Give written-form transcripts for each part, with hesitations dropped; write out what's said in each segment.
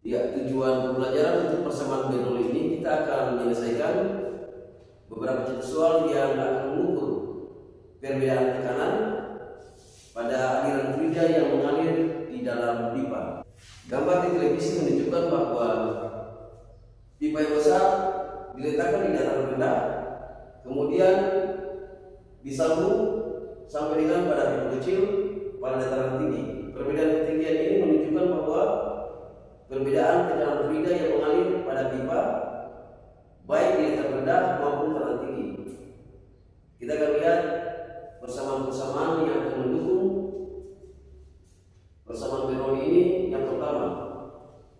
Ya, tujuan pembelajaran untuk persamaan Bernoulli ini kita akan menyelesaikan beberapa contoh soal yang akan mengukur perbedaan tekanan pada aliran fluida yang mengalir di dalam pipa. Gambar di televisi menunjukkan bahwa pipa yang besar diletakkan di dataran rendah, kemudian disambung sampai dengan pada pipa kecil pada dataran tinggi. Perbedaan ketinggian ini menunjukkan bahwa perbedaan tekanan fluida yang mengalir pada pipa baik di dataran rendah maupun dataran tinggi. Kita akan lihat persamaan-persamaan yang akan mendukung persamaan Bernoulli ini. Yang pertama,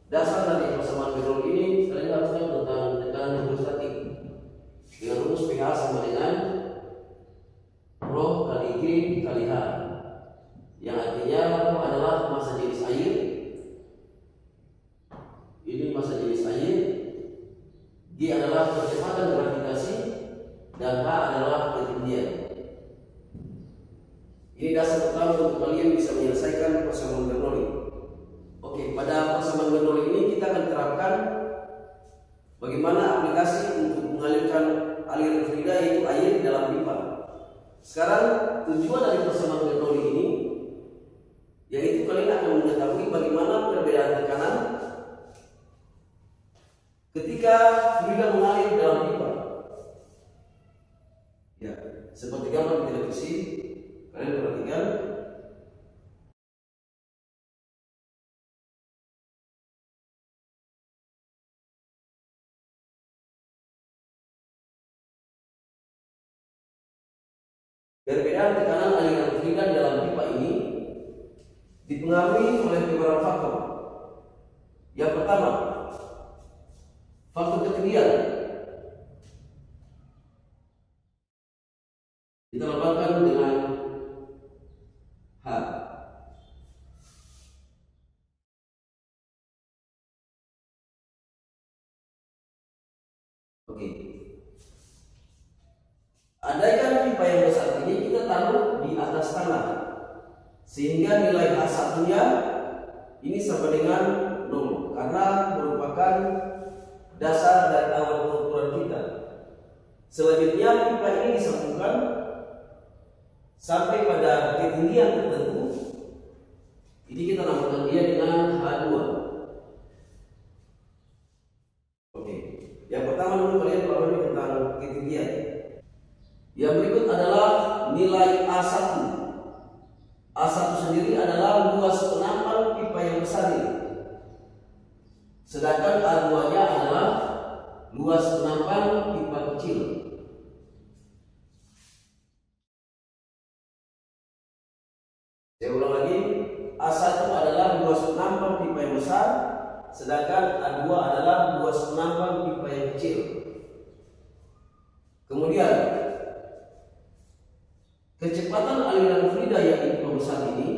dasar dari persamaan Bernoulli ini kalian harus tahu tentang tekanan hidrostatik dengan rumus pH sama dengan Rho kali G kali H, yang artinya Rho adalah massa jenis air, ini massa jenis air, G adalah kecepatan gravitasi, dan H adalah ketinggian. Ini dasar pertama untuk kalian bisa menyelesaikan persamaan Bernoulli. Oke, pada persamaan Bernoulli ini kita akan terapkan bagaimana aplikasi untuk mengalirkan aliran fluida yaitu air di dalam pipa. Sekarang tujuan dari persamaan Bernoulli ini yaitu kalian akan mengetahui bagaimana perbedaan tekanan ketika fluida mengalir di dalam pipa. Ya, seperti gambar di televisi, kalian perhatikan. Perbedaan tekanan aliran fluida di dalam pipa ini dipengaruhi oleh beberapa faktor. Yang pertama, faktor ketinggian. Kita lambangkan dengan H. Oke. Andaikan pipa yang besar ini kita taruh di atas tanah, sehingga nilai H1-nya ini sama dengan 0 karena merupakan dasar dari alat pengukuran kita. Selanjutnya pipa ini disambungkan sampai pada ketinggian tertentu. Ini kita namakan dia dengan H2. Oke. Yang pertama dulu kalian pahami tentang ketinggian. Yang berikut adalah nilai A1. A1 sendiri adalah luas penampang pipa yang besar ini. Sedangkan A2-nya adalah luas penampang pipa kecil. Saya ulang lagi, A1 adalah luas penampang pipa yang besar, sedangkan A2 adalah luas penampang pipa yang kecil. Kemudian, kecepatan aliran fluida yang pipa besar ini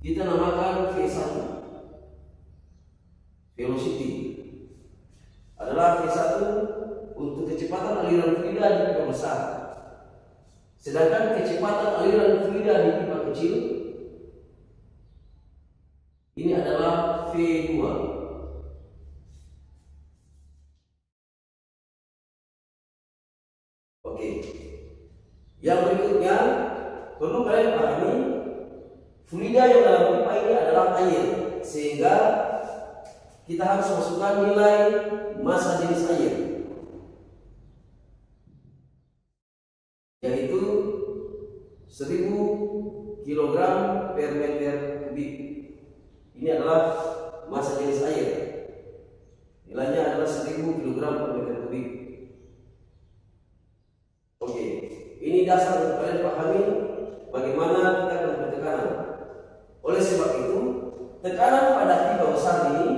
kita namakan V1. Velocity adalah V1 untuk kecepatan aliran fluida di pipa besar. Sedangkan kecepatan aliran fluida di pipa kecil ini adalah V2. Oke. Yang berikutnya perlu kalian pahami, fluida yang dalam pipa ini adalah air, sehingga kita harus masukkan nilai massa jenis air, yaitu 1000 kg per meter kubik. Ini adalah massa jenis air. Nilainya adalah 1000 kg per meter kubik. Oke, ini dasar untuk kalian pahami bagaimana kita akan bertekanan. Oleh sebab itu, tekanan pada pipa besar ini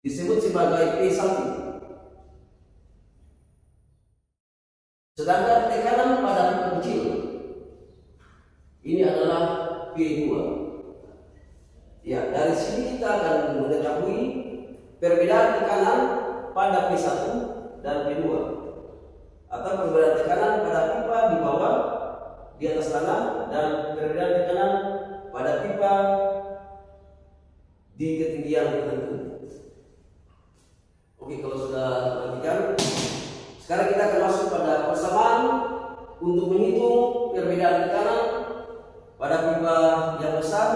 disebut sebagai P1. Sedangkan tekanan pada pipa kecil ini adalah P2. Ya, dari sini kita akan mengetahui perbedaan tekanan pada P1 dan P2, atau perbedaan tekanan pada pipa di bawah di atas tanah dan perbedaan tekanan pada pipa di ketinggian tertentu. Oke, kalau sudah perhatikan, sekarang kita akan masuk pada persamaan untuk menghitung perbedaan tekanan pada pipa yang besar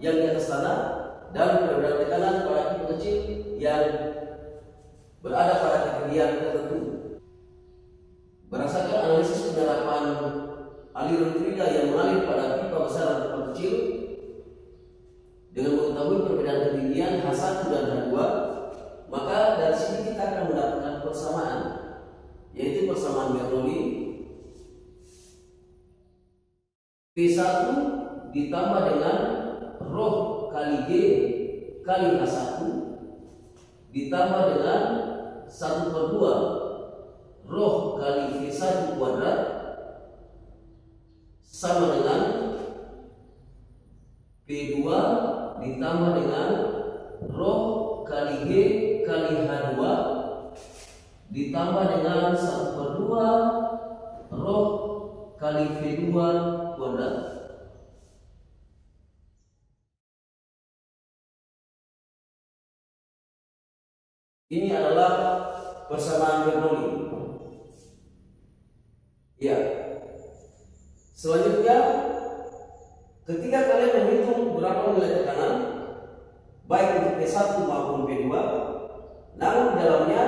yang di atas tanah dan perbedaan tekanan pada pipa kecil yang berada pada ketinggian tertentu. Berdasarkan analisis penerapan aliran fluida yang mengalir pada pipa besar dan pipa kecil, dengan mengetahui perbedaan ketinggian H1 dan H2, maka dari sini kita akan mendapatkan persamaan, yaitu persamaan Bernoulli P1 ditambah dengan rho kali G kali H1 ditambah dengan 1/2 rho kali V1 kuadrat sama dengan P2 ditambah dengan rho kali G kali H2 ditambah dengan 1/2 rho kali V2 kuadrat. Ini adalah persamaan Bernoulli. Ya. Selanjutnya, ketika kalian menghitung berapa nilai tekanan, baik untuk P1 maupun P2, namun di dalamnya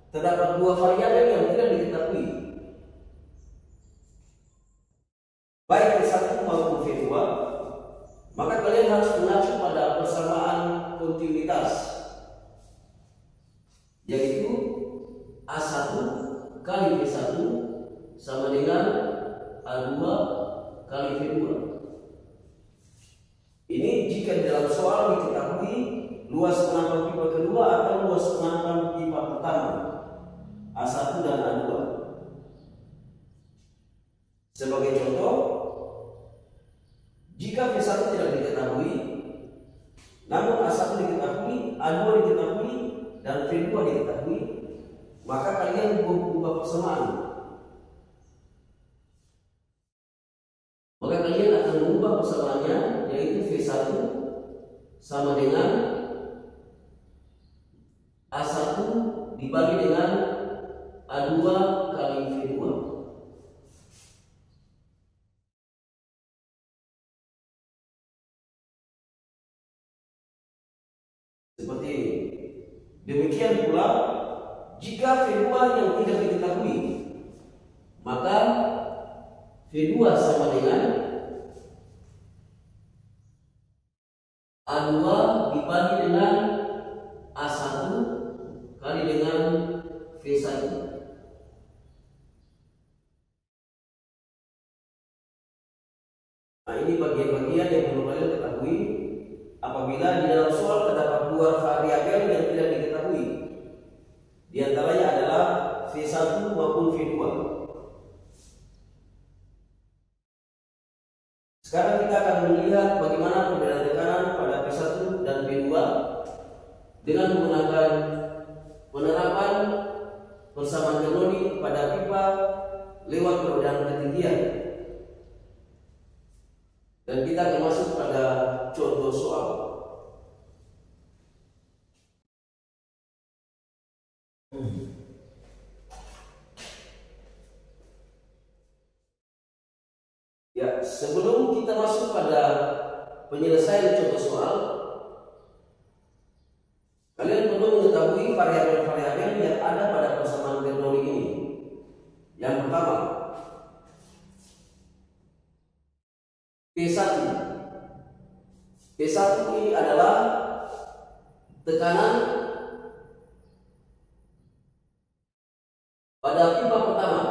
terdapat dua variabel yang tidak diketahui, baik P1 maupun P2, maka kalian harus mengacu pada persamaan kontinuitas, yaitu A1 kali V1 sama dengan A2 kali V2. Ini jika di dalam soal diketahui luas penampungan pipa kedua atau luas penampungan pipa pertama, A1 dan A2. Sebagai contoh, jika V1 tidak diketahui, namun A1 diketahui, A2 diketahui, dan V2 diketahui, maka kalian mengubah persamaan. Maka kalian akan mengubah persamaannya, yaitu V1 sama dengan A1 dibagi dengan A2 kali V2. Seperti ini. Demikian pula jika V2 yang tidak diketahui, maka V2 sama dengan A2 dibagi dengan A1 kali dengan V1. Nah, ini bagian-bagian yang perlu kalian ketahui apabila di dalam soal terdapat dua variabel yang tidak diketahui. Di antaranya adalah V1 maupun V2. Sekarang kita akan melihat bagaimana perbedaan tekanan pada P1 dan P2 dengan menggunakan penerapan persamaan Bernoulli pada pipa lewat perbedaan ketinggian. Dan kita akan masuk pada contoh soal. Ya, sebelum kita masuk pada penyelesaian contoh soal, kalian perlu mengetahui variabel-variabel yang ada pada persamaan Bernoulli ini. Yang pertama, P1. P1 ini adalah tekanan pada pipa pertama.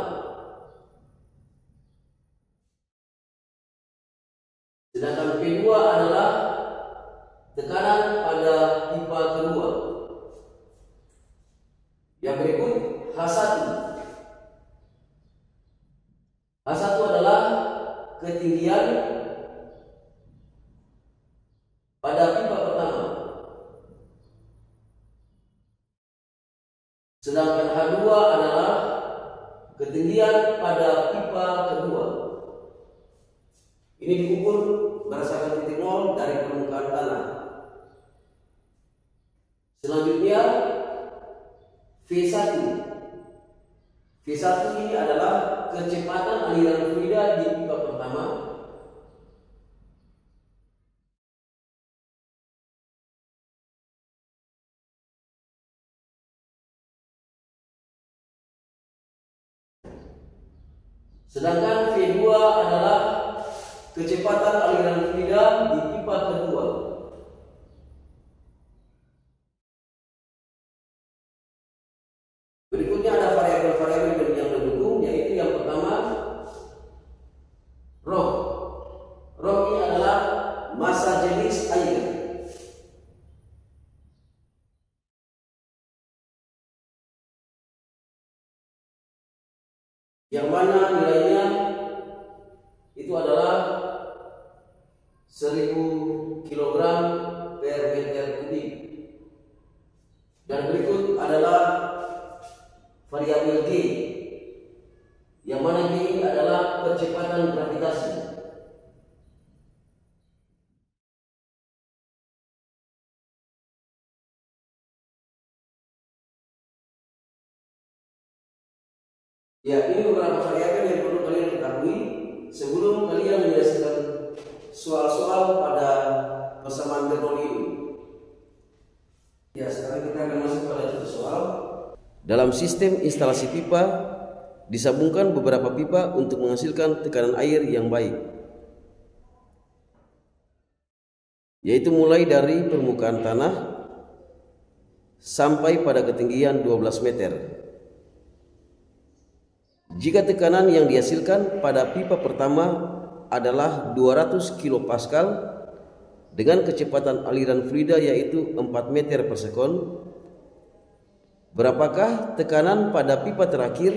Sedangkan P2 adalah tekanan pada pipa kedua. Yang berikut H1. H1 adalah ketinggian pada pipa pertama. Sedangkan H2 adalah ketinggian pada pipa kedua. Ini diukur berdasarkan titik nol dari permukaan tanah. Selanjutnya V1. V1 ini adalah kecepatan aliran fluida di pipa pertama. Sedangkan V2 adalah kecepatan aliran fluida di pipa kedua. Berikutnya ada variabel-variabel yang mendukung, yaitu yang pertama rho. Rho ini adalah massa jenis air. Yang mana nilainya itu adalah 1000 kg per meter kubik. Dan berikut adalah variabel G, yang mana G ini adalah percepatan gravitasi. Ya, ini beberapa variabel yang perlu kalian ketahui sebelum kalian menyelesaikan soal-soal pada persamaan Bernoulli ini. Ya, sekarang kita akan masuk pada satu soal. Dalam sistem instalasi pipa, disambungkan beberapa pipa untuk menghasilkan tekanan air yang baik, yaitu mulai dari permukaan tanah sampai pada ketinggian 12 meter. Jika tekanan yang dihasilkan pada pipa pertama adalah 200 kPa dengan kecepatan aliran fluida yaitu 4 meter per sekon, berapakah tekanan pada pipa terakhir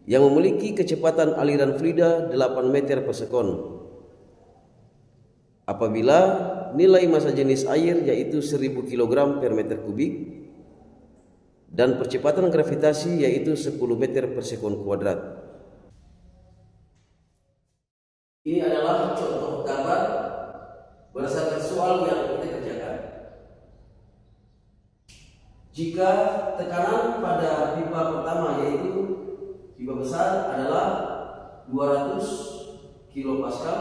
yang memiliki kecepatan aliran fluida 8 meter per sekon apabila nilai massa jenis air yaitu 1000 kg per meter kubik dan percepatan gravitasi yaitu 10 meter per sekon kuadrat. Ini adalah contoh gambar berdasarkan soal yang kita kerjakan. Jika tekanan pada pipa pertama yaitu pipa besar adalah 200 kPa,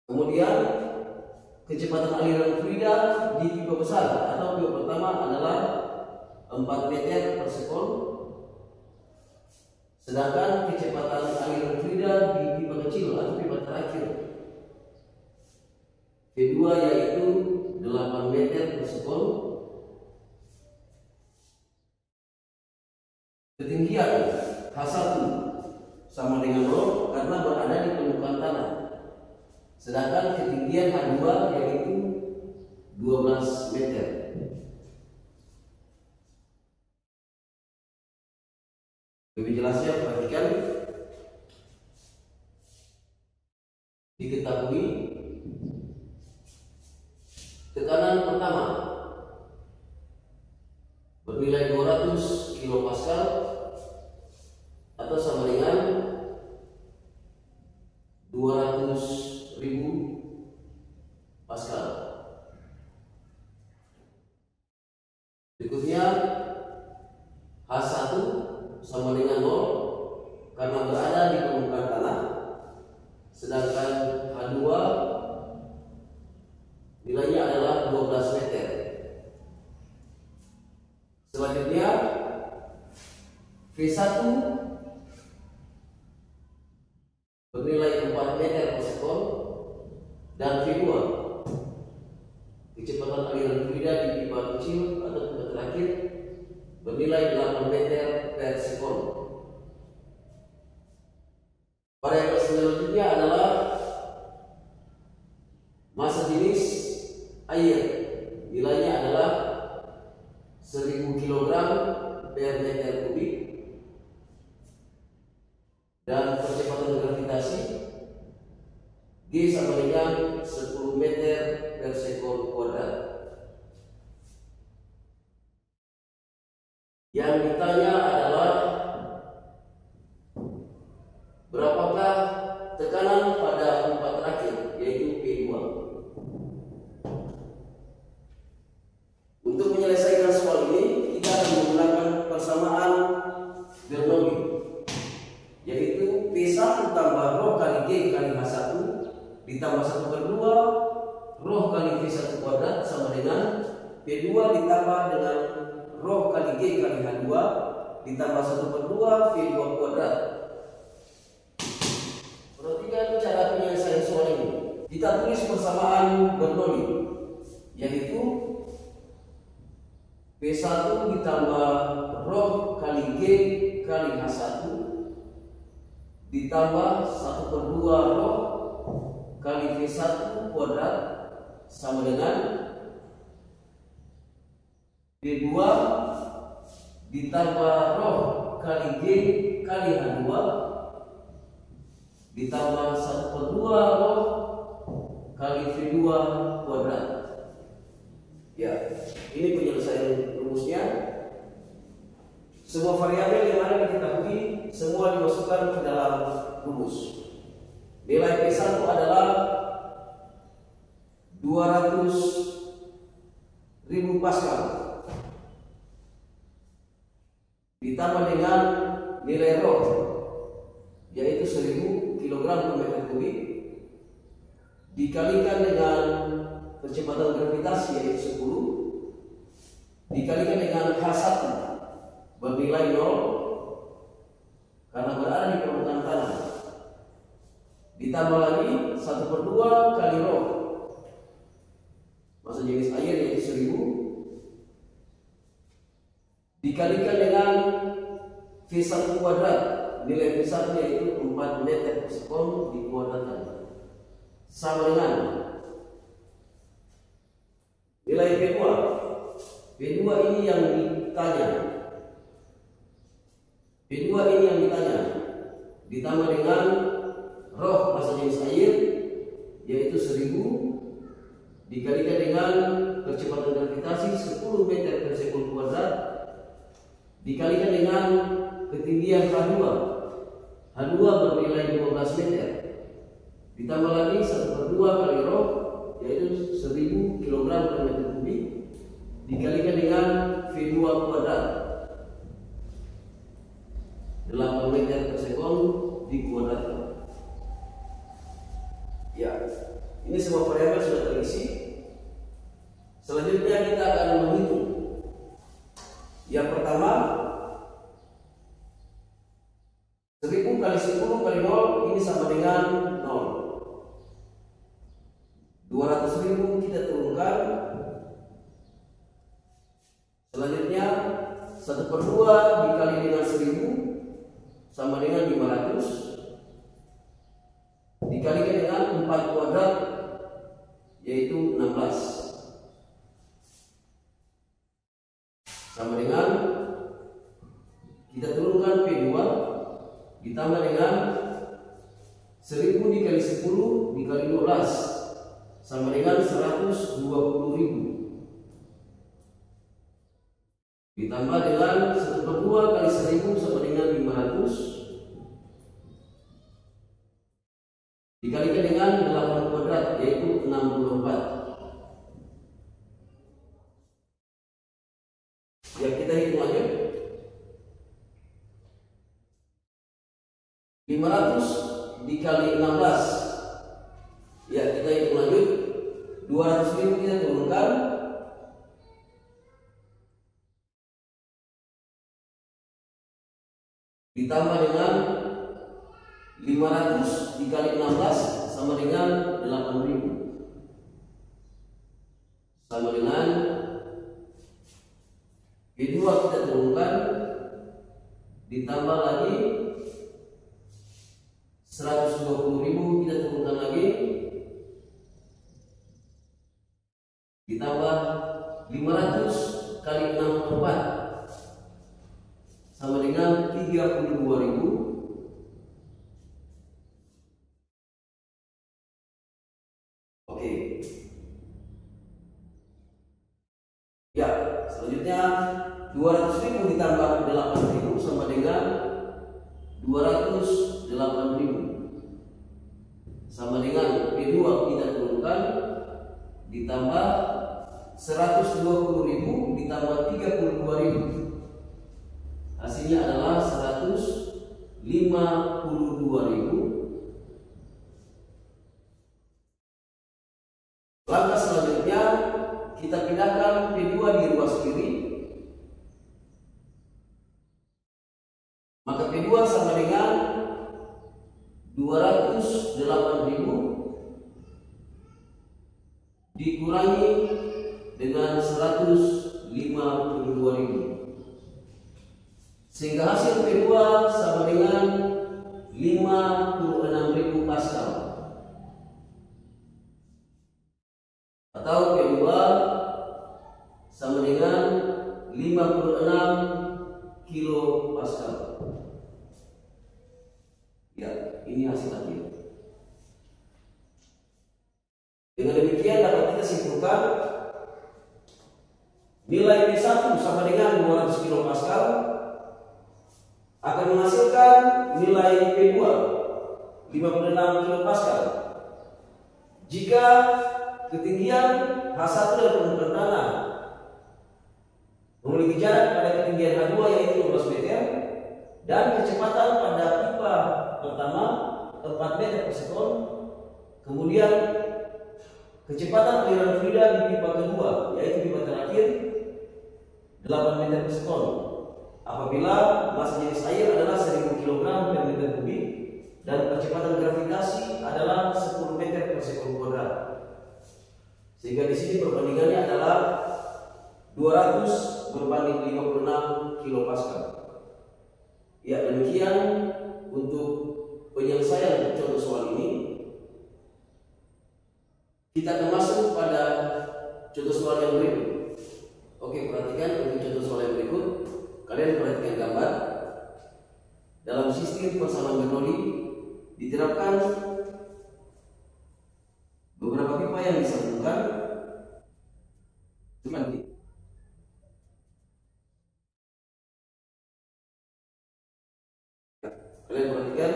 kemudian kecepatan aliran fluida di pipa besar atau pipa pertama adalah 4 meter per sekon, sedangkan kecepatan aliran fluida di pipa kecil atau pipa terakhir kedua yaitu 8 meter per sekon. Ketinggian H1 sama dengan rho karena berada di permukaan tanah. Sedangkan ketinggian H2 yaitu 12 meter. Lebih jelasnya perhatikan. Diketahui tekanan pertama bernilai 200 kPa atau sama dengan 200.000 Pascal. Berikutnya H1 sama dengan 0 karena berada di permukaan tanah, sedangkan H2 nilainya adalah 12 meter. Selanjutnya V1 bernilai 4 meter per sekon dan V2 kecepatan aliran fluida di pipa kecil atau pipa terakhir bernilai 8 meter per sekon. Variabel selanjutnya adalah massa jenis air, nilainya adalah 1000 kg per meter kubik, dan percepatan gravitasi G sama dengan 10 meter per sekon kuadrat. Yang ditanya adalah ditambah 1/2 rho kali V1 kuadrat sama dengan P2 ditambah dengan rho kali G kali H2 ditambah 1/2 V2 kuadrat. Perhatikan cara penyelesaian soal ini. Kita tulis persamaan Bernoulli, yaitu P1 ditambah rho kali G kali H1 ditambah 1/2 rho kali V1 kuadrat sama dengan P2 ditambah rho kali G kali H2 ditambah 1/2 rho kali V2 kuadrat. Ya, ini penyelesaian rumusnya. Semua variabel yang ada diketahui semua dimasukkan ke dalam rumus. Nilai P1 adalah 200.000 Pascal ditambah dengan nilai rho yaitu 1000 kg per meter kubik dikalikan dengan kecepatan gravitasi yaitu 10 dikalikan dengan H1 bernilai 0 karena berada di permukaan tanah, ditambah lagi 1/2 kali rho massa jenis air yaitu 1000 dikalikan dengan V1 kuadrat, nilai V1 yaitu 4 meter per sekon dikuadratkan sama dengan nilai P2. P2 ini yang ditanya. P2 ini yang ditanya. Ditambah dengan rho massa jenis air yaitu 1000 dikalikan dengan kecepatan gravitasi 10 meter per sekon kuadrat dikalikan dengan ketinggian H2. H2 bernilai 12 meter. Ditambah lagi 1/2 kali rho yaitu 1000 kg per meter kubik dikalikan dengan V2 kuadrat 8 meter per sekon dikuadratkan. Ya, ini semua variabel sudah terisi. Selanjutnya kita akan menghitung. Yang pertama 1000 kali 10 kali 0 ini sama dengan 0. 200.000 kita turunkan. Selanjutnya 1/2 dikali dengan 1000 sama dengan 500 dikalikan dengan 4 kuadrat yaitu 16 sama dengan kita turunkan P2 ditambah dengan 1000 dikali 10 dikali 12 sama dengan 120.000 ditambah dengan 1/2 kali 1000 sama dengan 500 dikalikan dengan 8 kuadrat yaitu 64. Ya, kita hitung aja. 500 dikali 16. Ya, kita hitung lanjut. 200.000 kita turunkan. Ditambah dengan 500 dikali 16 sama dengan 8.000 sama dengan P2 kita turunkan ditambah lagi 120.000 kita turunkan lagi ditambah 500 kali 64 sama dengan 32.000. Oke. Ya, selanjutnya 200.000 ditambah 8.000 sama dengan 208.000 sama dengan P2 kita turunkan ditambah 120.000 ditambah 32.000 hasilnya adalah 152.000 P2 sama dengan 208.000 dikurangi dengan 152.000, sehingga hasil P2 sama dengan 56.000 Pascal, atau P2 sama dengan 56 kilo Pascal. Ya, ini hasil akhir. Dengan demikian dapat kita simpulkan nilai P1 sama dengan 200 kilo Pascal akan menghasilkan nilai P2 56 kilo Pascal jika ketinggian H1 dari permukaan tanah memiliki jarak pada ketinggian H2 yaitu 12 meter dan kecepatan pada pipa pertama 4 meter per sekon, kemudian kecepatan aliran fluida di pipa kedua yaitu pipa terakhir 8 meter per sekon apabila massa jenis air adalah 1000 kg per meter kubik dan kecepatan gravitasi adalah 10 meter per sekon kuadrat. Sehingga di sini perbandingannya adalah 200 berbanding 56 kilo Pascal. Ya, demikian untuk penyelesaian contoh soal ini. Kita akan masuk pada contoh soal yang berikut. Oke, perhatikan untuk contoh soal yang berikut. Kalian perhatikan gambar. Dalam sistem persamaan Bernoulli diterapkan beberapa pipa yang disambungkan. Kalian perhatikan,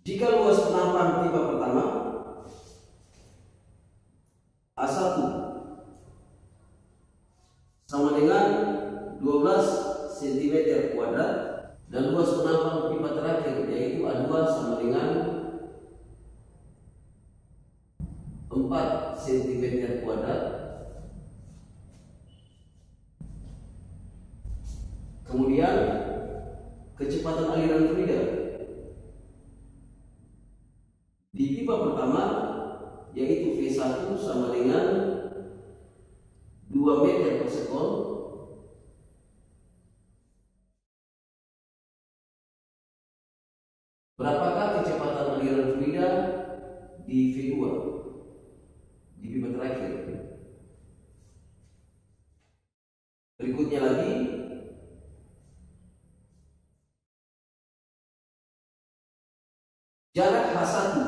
jika luas penampang pipa pertama A1 sama dengan 12 cm kuadrat dan luas penampang pipa terakhir yaitu A2 sama dengan 4 cm kuadrat. Kemudian kecepatan aliran fluida di pipa pertama yaitu V1 sama dengan 2 meter per sekon. Berapakah kecepatan aliran fluida di V2 di pipa terakhir? Berikutnya lagi, jarak H1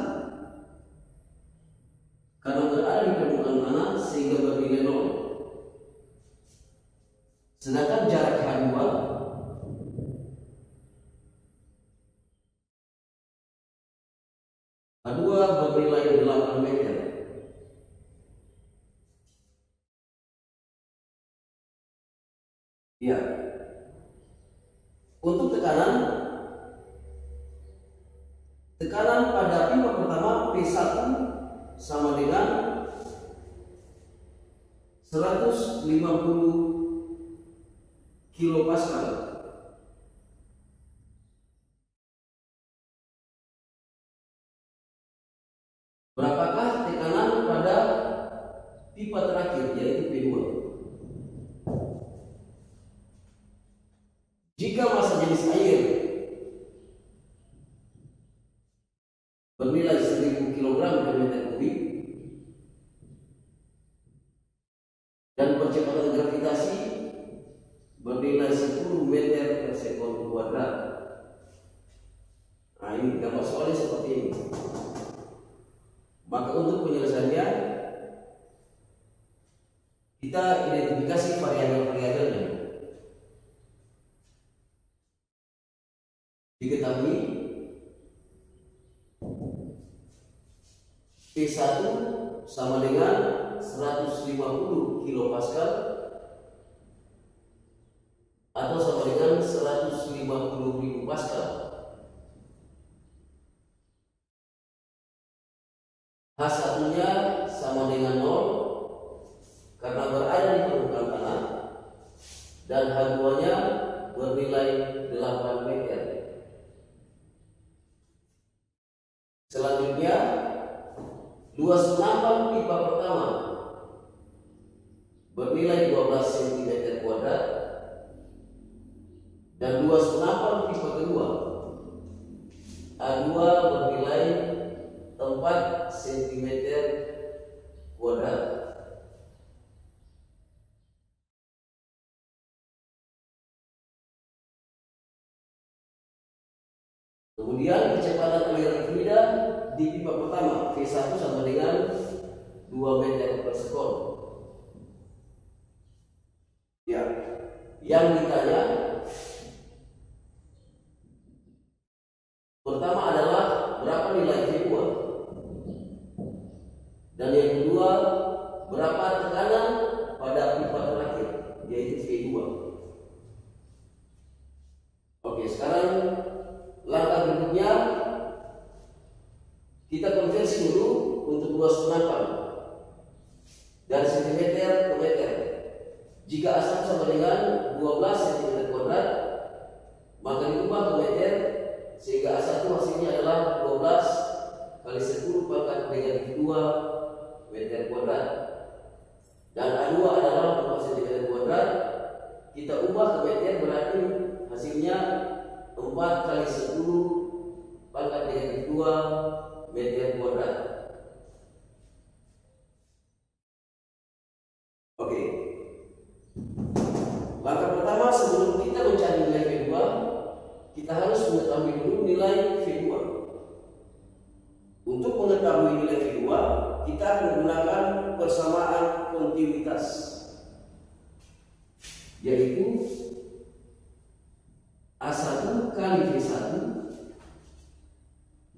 karena berada di permukaan tanah sehingga bernilai 0. Sedangkan jarak H2 bernilai 8 meter. Ya. Untuk tekanan pada pipa pertama P1 sama dengan 150 kilo Pascal. Berapakah tekanan pada pipa terakhir yaitu P2? Jika massa jenis air bernilai 1000 kg per meter kubik dan percepatan gravitasi bernilai 10 meter per sekon kuadrat. Nah, ini gambar soalnya seperti ini. Maka untuk penyelesaiannya kita identifikasi variabel-variabelnya. Diketahui P1 sama dengan 150 kilo Pascal atau sama dengan 150.000 Pascal. H1-nya sama dengan 0 karena berada di permukaan tanah dan H2-nya bernilai 8 meter. Selanjutnya, luas senapan pipa pertama bernilai 12 cm kuadrat dan luas senapan pipa kedua A2 bernilai 4 cm kuadrat. Kemudian kecepatan aliran fluida di pipa pertama V1 sama dengan 2 meter per sekon. Ya, yang ditanya pertama adalah berapa nilai V2, dan yang kedua berapa tekanan pada pipa terakhir, yaitu V2. Oke, sekarang langkah berikutnya kita konversi dulu untuk luas senapan dari cm ke meter. Jika A1 sama dengan 12 cm kuadrat, maka diubah ke meter sehingga A1 hasilnya adalah 12 kali 10 pangkat negatif 2 meter kuadrat, dan A2 adalah 4 cm kuadrat. Kita ubah ke meter berarti hasilnya 4 kali 10 pangkat negatif 2 meter kuadrat. Oke. Langkah pertama sebelum kita mencari nilai V2, kita harus mengetahui dulu nilai V2. Untuk mengetahui nilai V2, kita akan menggunakan persamaan kontinuitas, yaitu A1 kali V1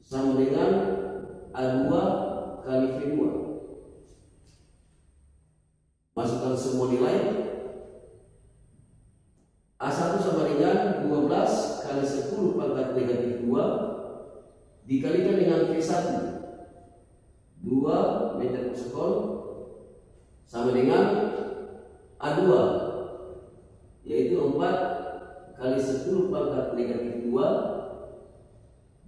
sama dengan A2 kali V2. Masukkan semua nilai. A1 sama dengan 12 kali 10 pangkat negatif 2 dikalikan dengan V1 2 meter per sekon sama dengan A2, yaitu 4 kali 10 pangkat negatif 2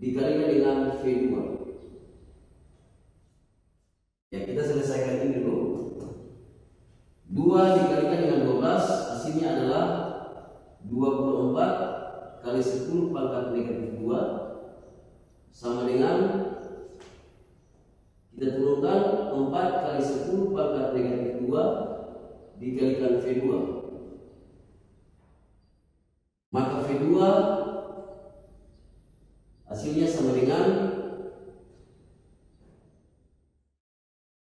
dikalikan dengan V2. Ya, kita selesaikan ini dulu. 2 dikalikan dengan 12 hasilnya adalah 24 kali 10 pangkat negatif 2 sama dengan, kita turunkan 4 kali 10 pangkat negatif 2 dikalikan V2. Maka V2 hasilnya sama dengan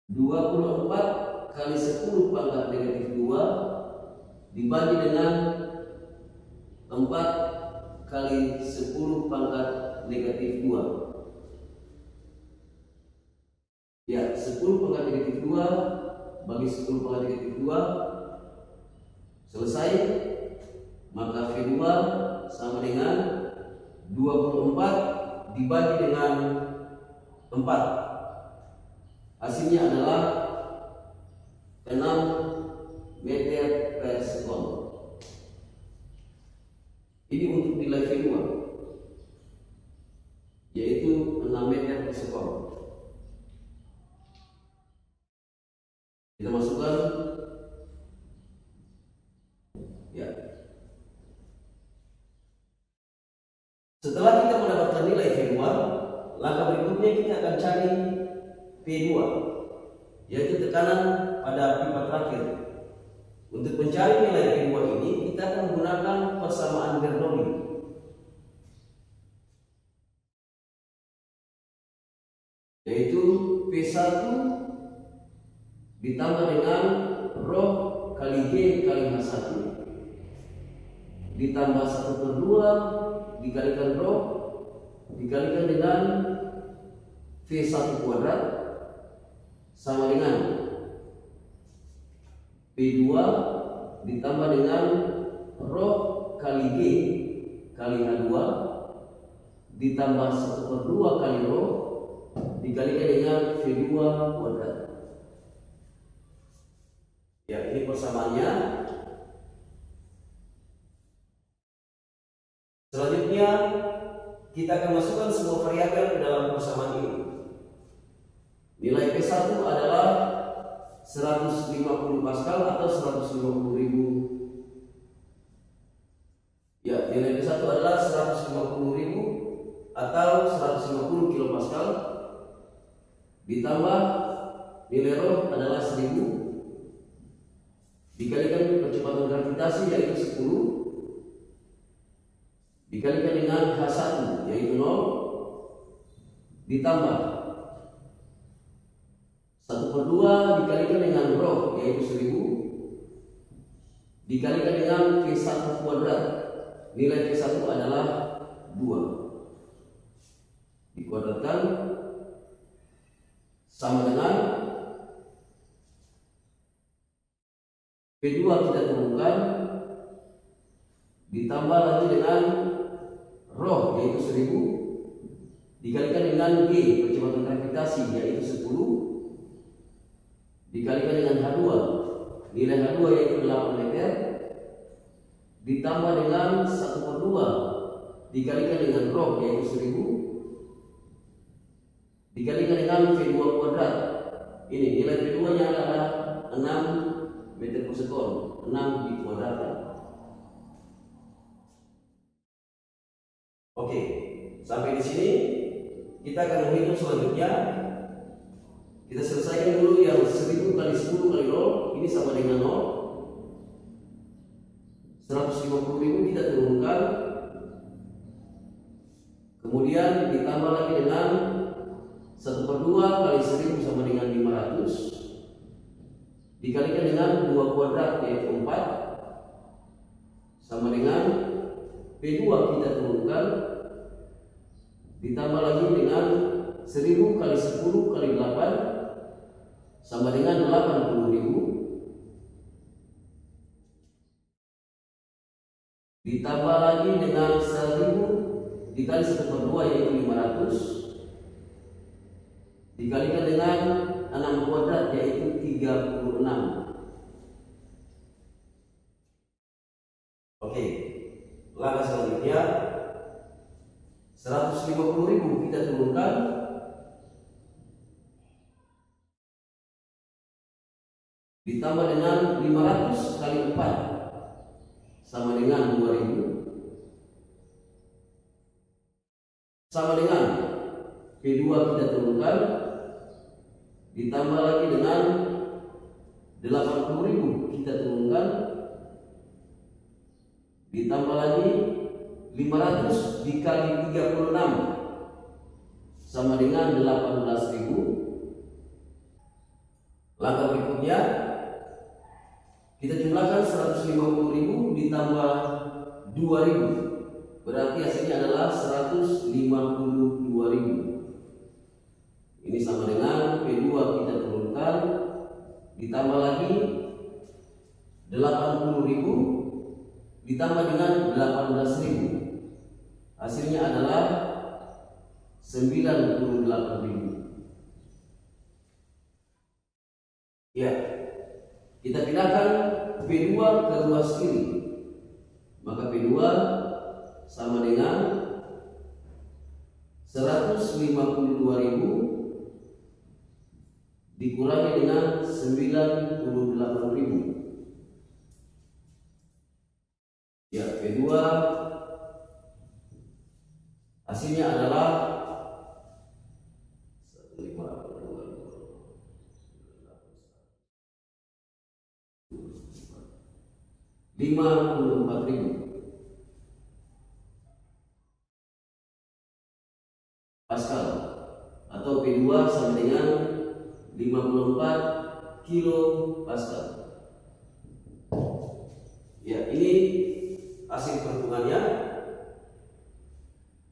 24 kali 10 pangkat negatif 2 dibagi dengan 4 kali 10 pangkat negatif 2. Ya, 10 pangkat negatif 2 bagi 10 pangkat negatif 2 selesai. Maka V2 sama dengan 24 dibagi dengan 4. Hasilnya adalah 6 meter per sekon. Ini untuk nilai V2, yaitu 6 meter per sekon. Kita masukkan, ya. Setelah kita mendapatkan nilai V2, langkah berikutnya kita akan cari P2, yaitu tekanan pada pipa terakhir. Untuk mencari nilai P2 ini, kita akan menggunakan persamaan Bernoulli, yaitu P1 ditambah dengan rho kali G kali H1 ditambah 1/2 dikalikan rho dikalikan dengan V1 kuadrat sama dengan P2 ditambah dengan rho kali G kali H2 ditambah 1/2 kali rho dikalikan dengan V2 kuadrat. Ya, ini persamaannya. Selanjutnya kita akan masukkan semua variabel ke dalam persamaan ini. Nilai P1 adalah 150 Pascal atau 150.000. Ya, nilai P1 adalah 150.000 atau 150 kilopascal, ditambah nilai ρ adalah 1000 dikalikan kecepatan gravitasi yaitu 10 dikalikan dengan H1 yaitu 0 ditambah 1/2 dikalikan dengan ρ yaitu 1000 dikalikan dengan V1 kuadrat. Nilai V1 adalah 2 dikuadratkan sama dengan P2 kita turunkan ditambah lagi dengan ρ yaitu 1000 dikalikan dengan G kecepatan gravitasi yaitu 10 dikalikan dengan H2 nilai H2 yaitu 8 meter ditambah dengan 1/2 dikalikan dengan ρ yaitu 1000 dikalikan dengan V2 kuadrat. Ini nilai V2 nya adalah 6 meter per sekon, 6 dikuadratkan. Oke, sampai di sini kita akan menghitung selanjutnya. Kita selesaikan dulu yang 1000 kali 10 kali 0, ini sama dengan 0. 150.000 kita turunkan, kemudian ditambah lagi dengan 1/2 kali 1000 sama dengan 500 dikalikan dengan 2 kuadrat yaitu 4 sama dengan P2 kita turunkan ditambah lagi dengan 1000 kali 10 kali 8 sama dengan 80.000 ditambah lagi dengan 1000 dikali 1/2 yaitu 500 dikalikan dengan 6 kuadrat yaitu 36. Oke, langkah selanjutnya 150.000 kita turunkan ditambah dengan 500 kali 4 sama dengan 2000 sama dengan P2 kita turunkan ditambah lagi dengan 80.000 kita turunkan ditambah lagi 500 dikali 36 sama dengan 18.000. Langkah berikutnya kita jumlahkan 150.000 ditambah 2000, berarti hasilnya adalah 152.000. Ini sama dengan P2 kita turunkan ditambah lagi 80.000 ditambah dengan 18.000, hasilnya adalah 98.000. Ya, kita pindahkan P2 ke ruas kiri, maka P2 sama dengan 152.000 dikurangi dengan 98.000. Ya, P2 hasilnya adalah 54.000 Pascal atau P2 sama dengan 54 kilo Pascal. Ya, ini hasil perhitungannya.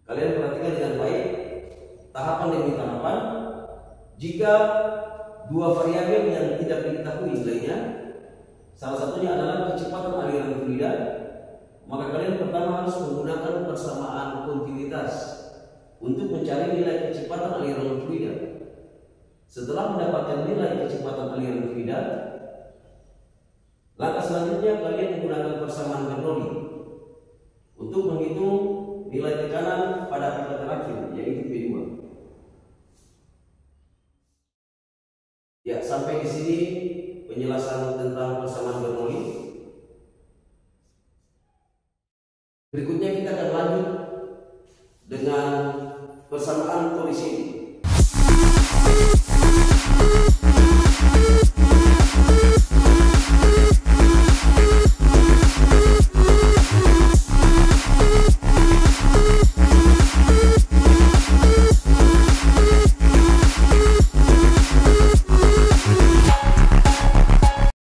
Kalian perhatikan dengan baik tahapan demi tahapan. Jika dua variabel yang tidak diketahui nilainya, salah satunya adalah kecepatan aliran fluida, maka kalian pertama harus menggunakan persamaan kontinuitas untuk mencari nilai kecepatan aliran fluida. Setelah mendapatkan nilai kecepatan aliran fluida, langkah selanjutnya kalian menggunakan persamaan Bernoulli untuk menghitung nilai tekanan pada pipa terakhir, yaitu P2. Ya, sampai di sini penjelasan tentang persamaan Bernoulli